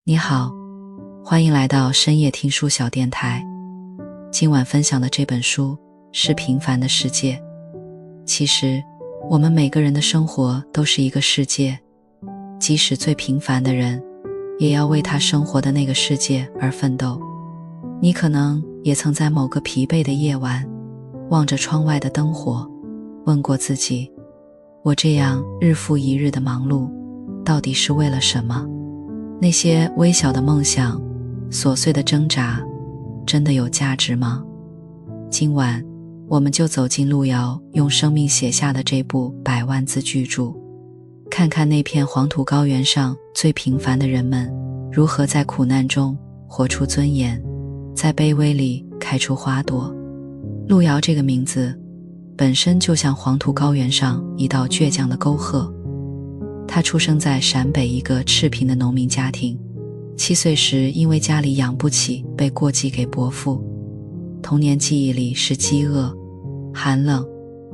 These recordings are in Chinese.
你好，欢迎来到深夜听书小电台。今晚分享的这本书是《平凡的世界》。其实，我们每个人的生活都是一个世界，即使最平凡的人，也要为他生活的那个世界而奋斗。你可能也曾在某个疲惫的夜晚，望着窗外的灯火，问过自己，我这样日复一日的忙碌，到底是为了什么？那些微小的梦想，琐碎的挣扎，真的有价值吗？今晚我们就走进路遥用生命写下的这部100万字巨著，看看那片黄土高原上最平凡的人们如何在苦难中活出尊严，在卑微里开出花朵。路遥这个名字本身就像黄土高原上一道倔强的沟壑。他出生在陕北一个赤贫的农民家庭，7岁时因为家里养不起被过继给伯父。童年记忆里是饥饿、寒冷，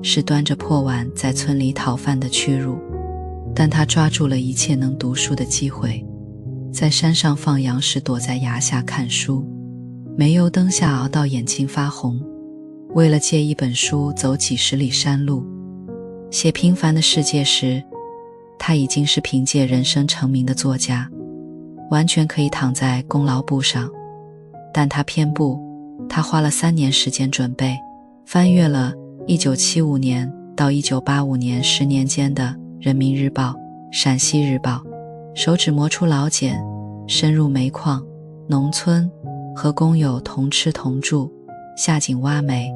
是端着破碗在村里讨饭的屈辱。但他抓住了一切能读书的机会，在山上放羊时躲在崖下看书，煤油灯下熬到眼睛发红，为了借一本书走几十里山路。写《平凡的世界》时，他已经是凭借人生成名的作家，完全可以躺在功劳簿上，但他偏不。他花了3年时间准备，翻阅了1975年到1985年10年间的《人民日报》《陕西日报》，手指磨出老茧，深入煤矿、农村，和工友同吃同住，下井挖煤，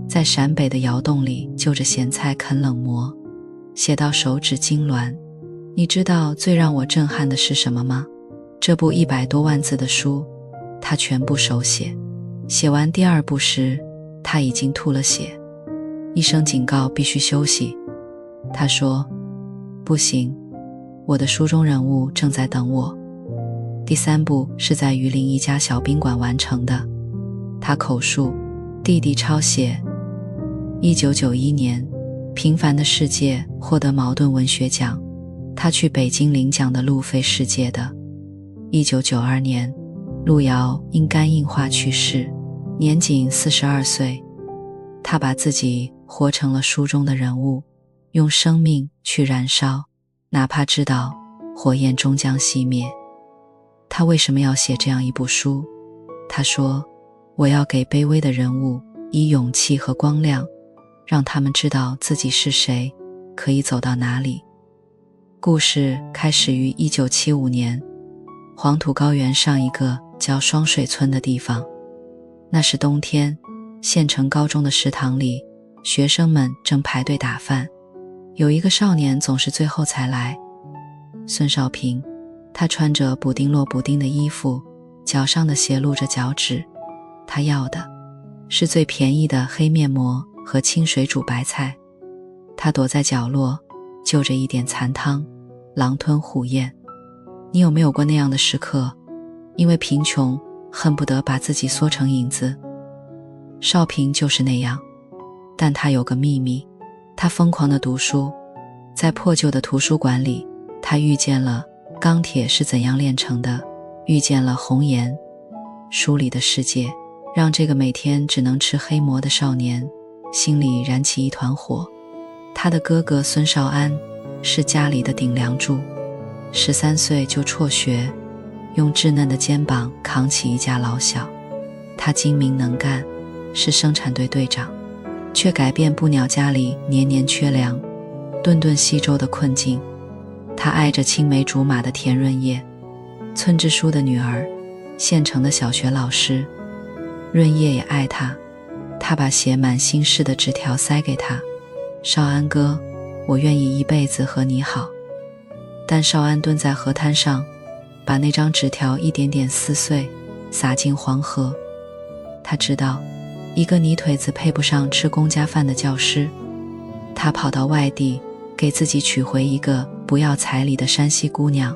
在陕北的窑洞里就着咸菜啃冷馍，写到手指痉挛。你知道最让我震撼的是什么吗？这部100多万字的书，他全部手写。写完第2部时，他已经吐了血。医生警告必须休息。他说，不行，我的书中人物正在等我。第3部是在榆林一家小宾馆完成的。他口述，弟弟抄写。1991年，《平凡的世界》获得茅盾文学奖，他去北京领奖的路费世界的。1992年，路遥因肝硬化去世，年仅42岁。他把自己活成了书中的人物，用生命去燃烧，哪怕知道火焰终将熄灭。他为什么要写这样一部书？他说，我要给卑微的人物以勇气和光亮，让他们知道自己是谁，可以走到哪里。故事开始于1975年，黄土高原上一个叫双水村的地方。那是冬天，县城高中的食堂里，学生们正排队打饭，有一个少年总是最后才来。孙少平，他穿着补丁落补丁的衣服，脚上的鞋露着脚趾。他要的是最便宜的黑面膜和清水煮白菜。他躲在角落，就着一点残汤，狼吞虎咽。你有没有过那样的时刻，因为贫穷恨不得把自己缩成影子？少平就是那样，但他有个秘密，他疯狂地读书。在破旧的图书馆里，他遇见了《钢铁是怎样炼成的》，遇见了红颜。书里的世界让这个每天只能吃黑馍的少年心里燃起一团火。他的哥哥孙少安是家里的顶梁柱，13岁就辍学，用稚嫩的肩膀扛起一家老小。他精明能干，是生产队队长，却改变布鸟家里年年缺粮、顿顿稀粥的困境。他爱着青梅竹马的田润叶，村支书的女儿，县城的小学老师。润叶也爱他，他把写满心事的纸条塞给他，少安哥，我愿意一辈子和你好。但少安蹲在河滩上，把那张纸条一点点撕碎，撒进黄河。他知道，一个泥腿子配不上吃公家饭的教师。他跑到外地，给自己娶回一个不要彩礼的山西姑娘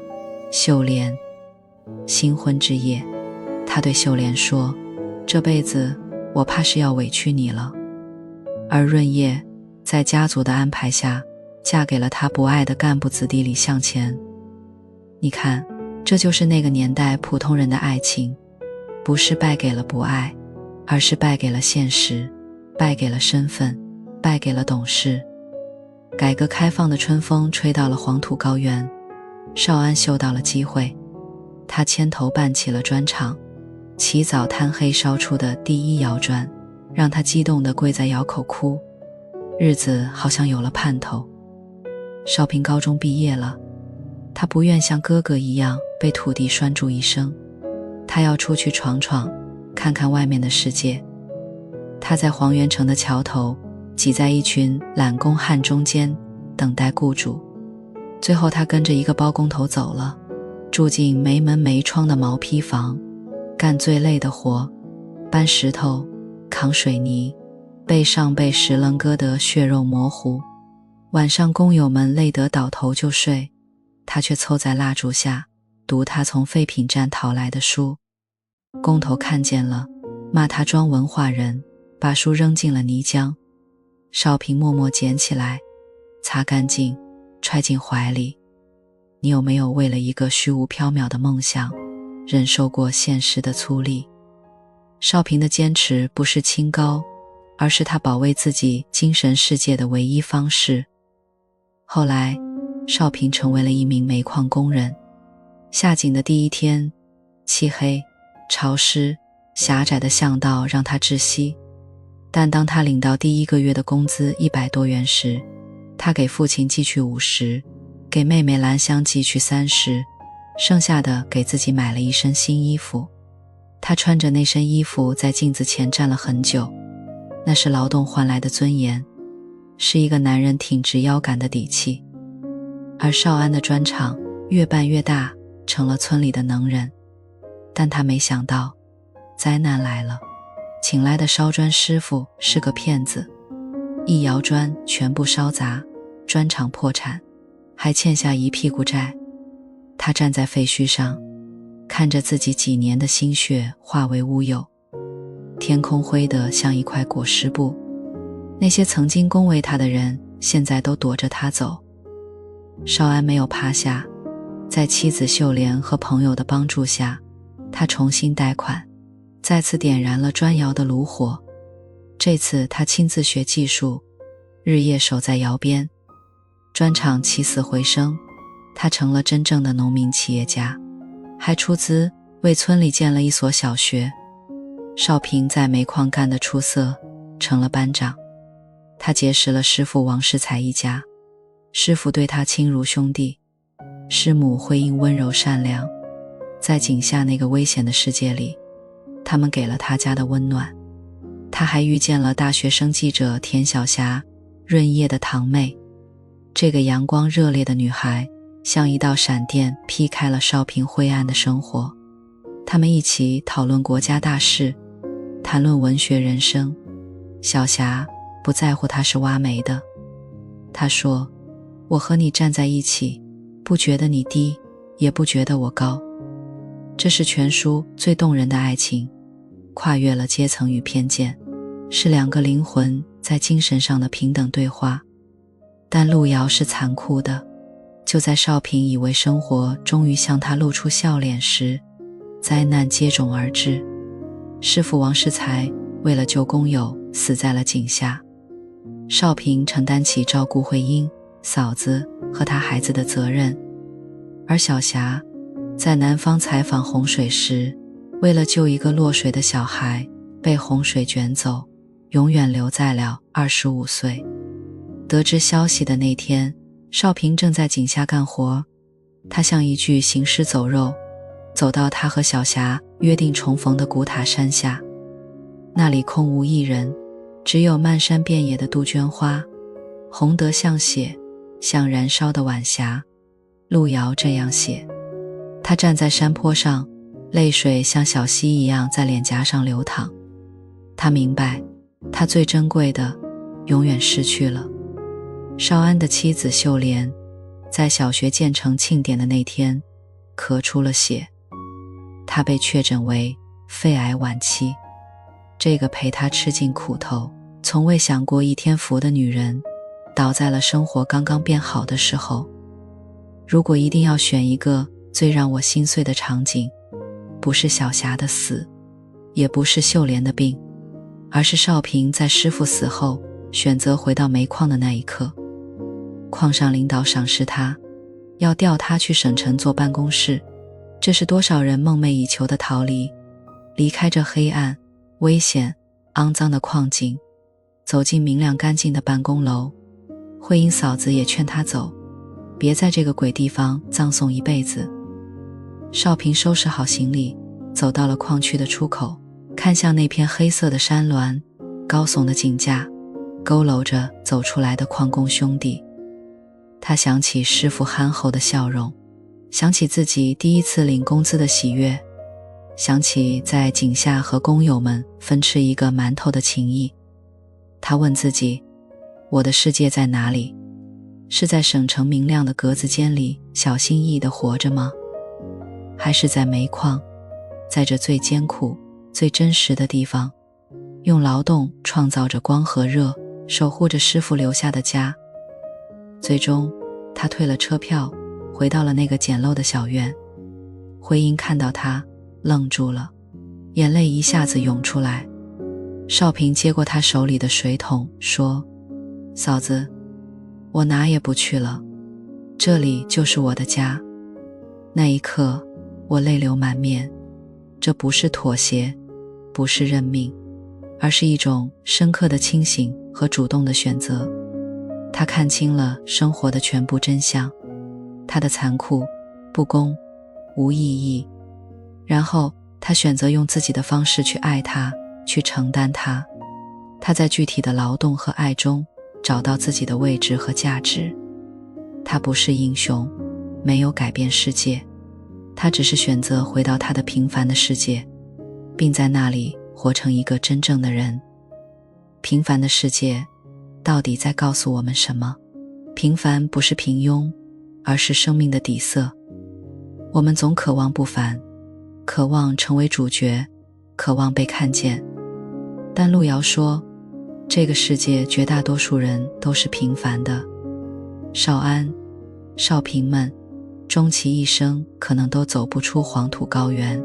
秀莲。新婚之夜，他对秀莲说，这辈子我怕是要委屈你了。而润叶在家族的安排下，嫁给了他不爱的干部子弟李向前。你看，这就是那个年代普通人的爱情，不是败给了不爱，而是败给了现实，败给了身份，败给了懂事。改革开放的春风吹到了黄土高原，少安嗅到了机会，他牵头办起了砖厂，起早贪黑烧出的第一窑砖，让他激动地跪在窑口哭，日子好像有了盼头。少平高中毕业了，他不愿像哥哥一样被土地拴住一生，他要出去闯闯，看看外面的世界。他在黄元城的桥头，挤在一群懒工汉中间，等待雇主。最后他跟着一个包工头走了，住进没门没窗的毛坯房，干最累的活，搬石头，扛水泥，背上被石棱割得血肉模糊。晚上工友们累得倒头就睡，他却凑在蜡烛下读他从废品站讨来的书。工头看见了，骂他装文化人，把书扔进了泥浆。少平默默捡起来，擦干净，揣进怀里。你有没有为了一个虚无缥缈的梦想，忍受过现实的粗粝？少平的坚持不是清高，而是他保卫自己精神世界的唯一方式。后来，少平成为了一名煤矿工人。下井的第一天，漆黑、潮湿、狭窄的巷道让他窒息。但当他领到第一个月的工资100多元时，他给父亲寄去50，给妹妹兰香寄去30，剩下的给自己买了一身新衣服。他穿着那身衣服在镜子前站了很久，那是劳动换来的尊严，是一个男人挺直腰杆的底气。而少安的砖厂越办越大，成了村里的能人。但他没想到，灾难来了，请来的烧砖师傅是个骗子，一窑砖全部烧砸，砖厂破产，还欠下一屁股债。他站在废墟上，看着自己几年的心血化为乌有，天空灰得像一块裹尸布。那些曾经恭维他的人，现在都躲着他走。少安没有趴下，在妻子秀莲和朋友的帮助下，他重新贷款，再次点燃了砖窑的炉火。这次他亲自学技术，日夜守在窑边。砖厂起死回生，他成了真正的农民企业家，还出资为村里建了一所小学。少平在煤矿干得出色，成了班长。他结识了师傅王世才一家，师傅对他亲如兄弟，师母慧英温柔善良。在井下那个危险的世界里，他们给了他家的温暖。他还遇见了大学生记者田晓霞，润叶的堂妹。这个阳光热烈的女孩像一道闪电劈开了少平灰暗的生活。他们一起讨论国家大事，谈论文学人生。小霞不在乎他是挖煤的，他说，我和你站在一起，不觉得你低，也不觉得我高。这是全书最动人的爱情，跨越了阶层与偏见，是两个灵魂在精神上的平等对话。但路遥是残酷的，就在少平以为生活终于向他露出笑脸时，灾难接踵而至。师傅王世才为了救工友死在了井下，少平承担起照顾慧英、嫂子和他孩子的责任。而小霞在南方采访洪水时，为了救一个落水的小孩，被洪水卷走，永远留在了25岁。得知消息的那天，少平正在井下干活，他像一具行尸走肉，走到他和小霞约定重逢的古塔山下。那里空无一人，只有漫山遍野的杜鹃花，红得像血，像燃烧的晚霞。路遥这样写。他站在山坡上，泪水像小溪一样在脸颊上流淌。他明白，他最珍贵的永远失去了。少安的妻子秀莲在小学建成庆典的那天咳出了血，她被确诊为肺癌晚期。这个陪她吃尽苦头，从未享过一天福的女人，倒在了生活刚刚变好的时候。如果一定要选一个最让我心碎的场景，不是小霞的死，也不是秀莲的病，而是少平在师父死后选择回到煤矿的那一刻。矿上领导赏识他，要调他去省城做办公室，这是多少人梦寐以求的逃离，离开这黑暗、危险、肮脏的矿井，走进明亮干净的办公楼。慧英嫂子也劝他走，别在这个鬼地方葬送一辈子。少平收拾好行李，走到了矿区的出口，看向那片黑色的山峦，高耸的井架，佝偻着走出来的矿工兄弟。他想起师父憨厚的笑容，想起自己第一次领工资的喜悦，想起在井下和工友们分吃一个馒头的情谊。他问自己，我的世界在哪里？是在省城明亮的格子间里小心翼翼地活着吗？还是在煤矿，在这最艰苦、最真实的地方，用劳动创造着光和热，守护着师父留下的家？最终，他退了车票，回到了那个简陋的小院。慧英看到他，愣住了，眼泪一下子涌出来。少平接过他手里的水桶，说：嫂子，我哪也不去了，这里就是我的家。那一刻，我泪流满面，这不是妥协，不是认命，而是一种深刻的清醒和主动的选择。他看清了生活的全部真相，它的残酷、不公、无意义。然后他选择用自己的方式去爱它，去承担它。他在具体的劳动和爱中找到自己的位置和价值。他不是英雄，没有改变世界，他只是选择回到他的平凡的世界，并在那里活成一个真正的人。平凡的世界到底在告诉我们什么？平凡不是平庸，而是生命的底色。我们总渴望不凡，渴望成为主角，渴望被看见。但路遥说，这个世界绝大多数人都是平凡的。少安、少平们终其一生可能都走不出黄土高原，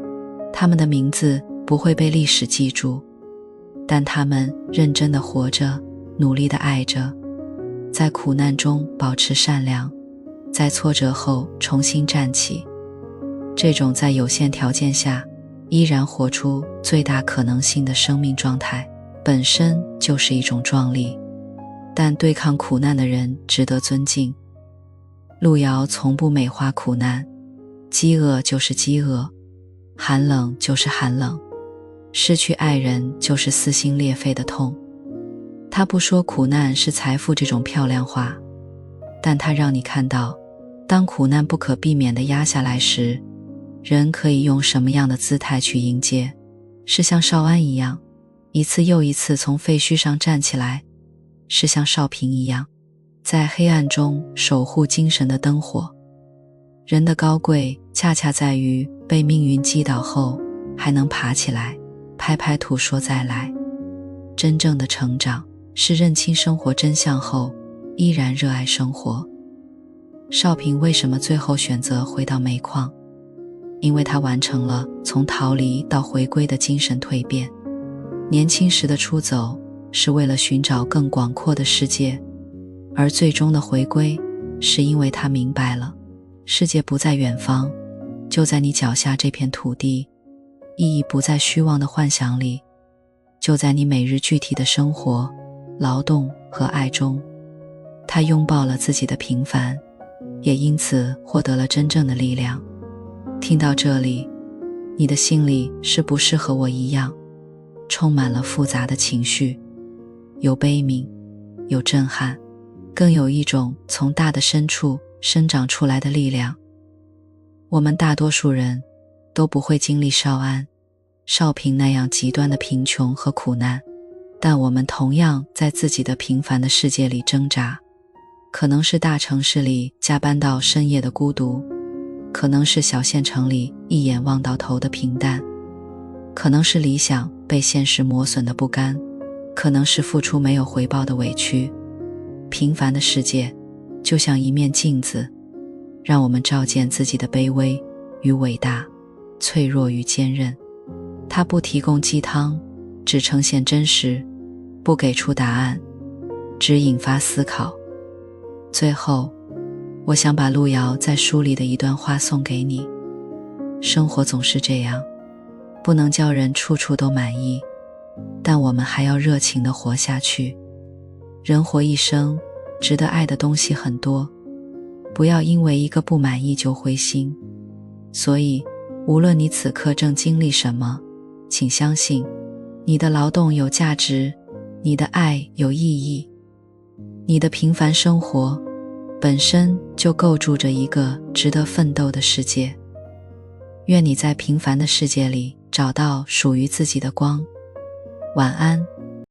他们的名字不会被历史记住，但他们认真地活着，努力地爱着，在苦难中保持善良，在挫折后重新站起。这种在有限条件下依然活出最大可能性的生命状态，本身就是一种壮丽。但对抗苦难的人值得尊敬。路遥从不美化苦难，饥饿就是饥饿，寒冷就是寒冷，失去爱人就是撕心裂肺的痛。他不说苦难是财富这种漂亮话，但他让你看到，当苦难不可避免地压下来时，人可以用什么样的姿态去迎接。是像少安一样，一次又一次从废墟上站起来，是像少平一样，在黑暗中守护精神的灯火。人的高贵恰恰在于被命运击倒后还能爬起来，拍拍土说再来。真正的成长是认清生活真相后依然热爱生活。少平为什么最后选择回到煤矿？因为他完成了从逃离到回归的精神蜕变。年轻时的出走是为了寻找更广阔的世界，而最终的回归是因为他明白了，世界不在远方，就在你脚下这片土地，意义不在虚妄的幻想里，就在你每日具体的生活、劳动和爱中。他拥抱了自己的平凡，也因此获得了真正的力量。听到这里，你的心里是不是和我一样，充满了复杂的情绪？有悲悯，有震撼，更有一种从大的深处生长出来的力量。我们大多数人都不会经历少安、少平那样极端的贫穷和苦难，但我们同样在自己的平凡的世界里挣扎。可能是大城市里加班到深夜的孤独，可能是小县城里一眼望到头的平淡，可能是理想被现实磨损的不甘，可能是付出没有回报的委屈。平凡的世界就像一面镜子，让我们照见自己的卑微，与伟大，脆弱与坚韧。它不提供鸡汤，只呈现真实，不给出答案，只引发思考。最后，我想把路遥在书里的一段话送给你：生活总是这样，不能叫人处处都满意，但我们还要热情地活下去。人活一生，值得爱的东西很多，不要因为一个不满意就灰心。所以，无论你此刻正经历什么，请相信，你的劳动有价值，你的爱有意义，你的平凡生活本身就构筑着一个值得奋斗的世界。愿你在平凡的世界里找到属于自己的光。晚安。